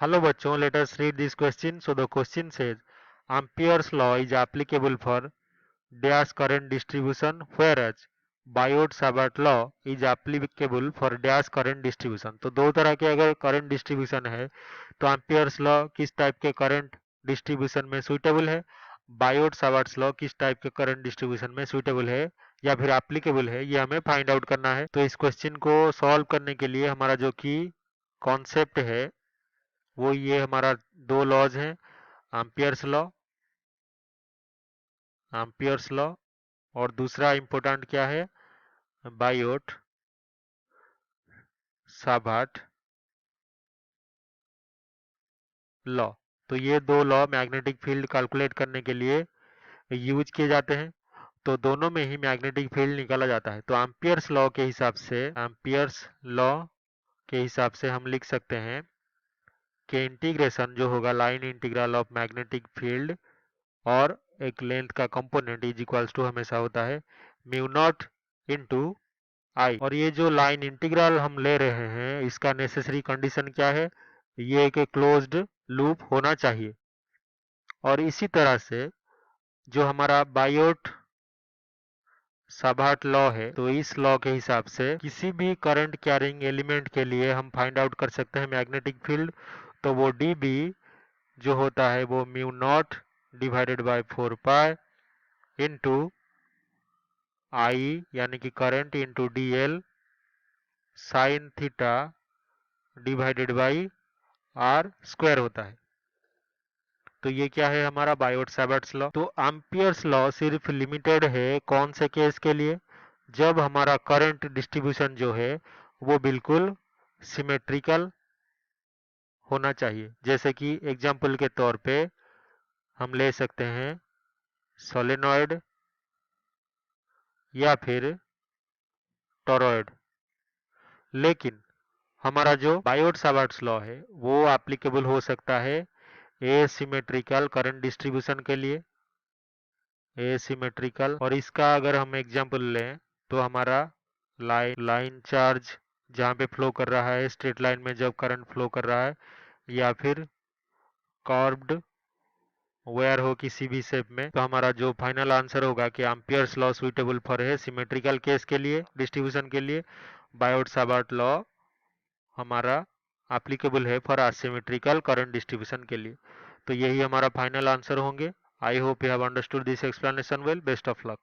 Hello bachcho, let us read this question. So the question says, Ampere's law is applicable for dash current distribution, whereas Biot-Savart law is applicable for dash current distribution. तो दो तरह के अगर current distribution है तो Ampere's law किस type के current distribution में सुइटेबल है, बायोट सावर्ट्स लॉ किस टाइप के करंट डिस्ट्रीब्यूशन में सुइटेबल है या फिर एप्लीकेबल है, ये हमें फाइंड आउट करना है। तो इस क्वेश्चन को सॉल्व करने के लिए हमारा जो कि कॉन्सेप्ट है वो ये हमारा दो लॉज हैं, एम्पियर्स लॉ एम्पियर्स लॉ और दूसरा इंपॉर्टेंट क्या है, बायोट साभाट लॉ। तो ये दो लॉ मैग्नेटिक फील्ड कैलकुलेट करने के लिए यूज किए जाते हैं। तो दोनों में ही मैग्नेटिक फील्ड निकाला जाता है। तो एम्पियर्स लॉ के हिसाब से हम लिख सकते हैं कि इंटीग्रेशन जो होगा line integral of magnetic field और एक लेंथ का कंपोनेंट इज इक्वल्स टू हमेशा होता है म्यू नॉट इनटू आई। और ये जो लाइन इंटीग्रल हम ले रहे हैं इसका नेसेसरी कंडीशन क्या है, ये एक क्लोज्ड लूप होना चाहिए। और इसी तरह से जो हमारा बायोट साभाट लॉ है तो इस लॉ के हिसाब से किसी भी करंट कैरिंग एलिमेंट के लिए हम फाइंड आउट कर सकते हैं मैग्नेटिक फील्ड। तो वो डी बी जो होता है वो mu naught divided by 4 pi into I यानी कि current into D L sine theta divided by R square होता है। तो ये क्या है हमारा बायोट सावर्ट्स लॉ। तो एम्पियर्स लॉ सिर्फ लिमिटेड है कौन से केस के लिए, जब हमारा करंट डिस्ट्रीब्यूशन जो है वो बिल्कुल सिमेट्रिकल होना चाहिए। जैसे कि एग्जांपल के तौर पे हम ले सकते हैं सोलेनॉइड या फिर टॉरॉइड। लेकिन हमारा जो बायोट सावर्ट्स लॉ है वो एप्लीकेबल हो सकता है एसिमेट्रिकल करंट डिस्ट्रीब्यूशन के लिए, एसिमेट्रिकल। और इसका अगर हम एग्जांपल लें तो हमारा लाइन चार्ज जहाँ पे फ्लो कर रहा है स्ट्रेट लाइन में जब करंट फ्लो कर रहा है, या फिर कर्व्ड वायर हो किसी भी शेप में, तो हमारा जो फाइनल आंसर होगा कि एम्पियर्स लॉ सुइटेबल फॉर है सिमेट्रिकल केस के लिए डिस्ट्रीब्यूशन के लिए, बायोट सावर्ट लॉ हमारा एप्लीकेबल है फॉर असिमेट्रिकल करंट डिस्ट्रीब्यूशन के लिए। तो यही हमारा फाइनल आंसर होंगे। I hope you have understood this explanation well. Best of luck.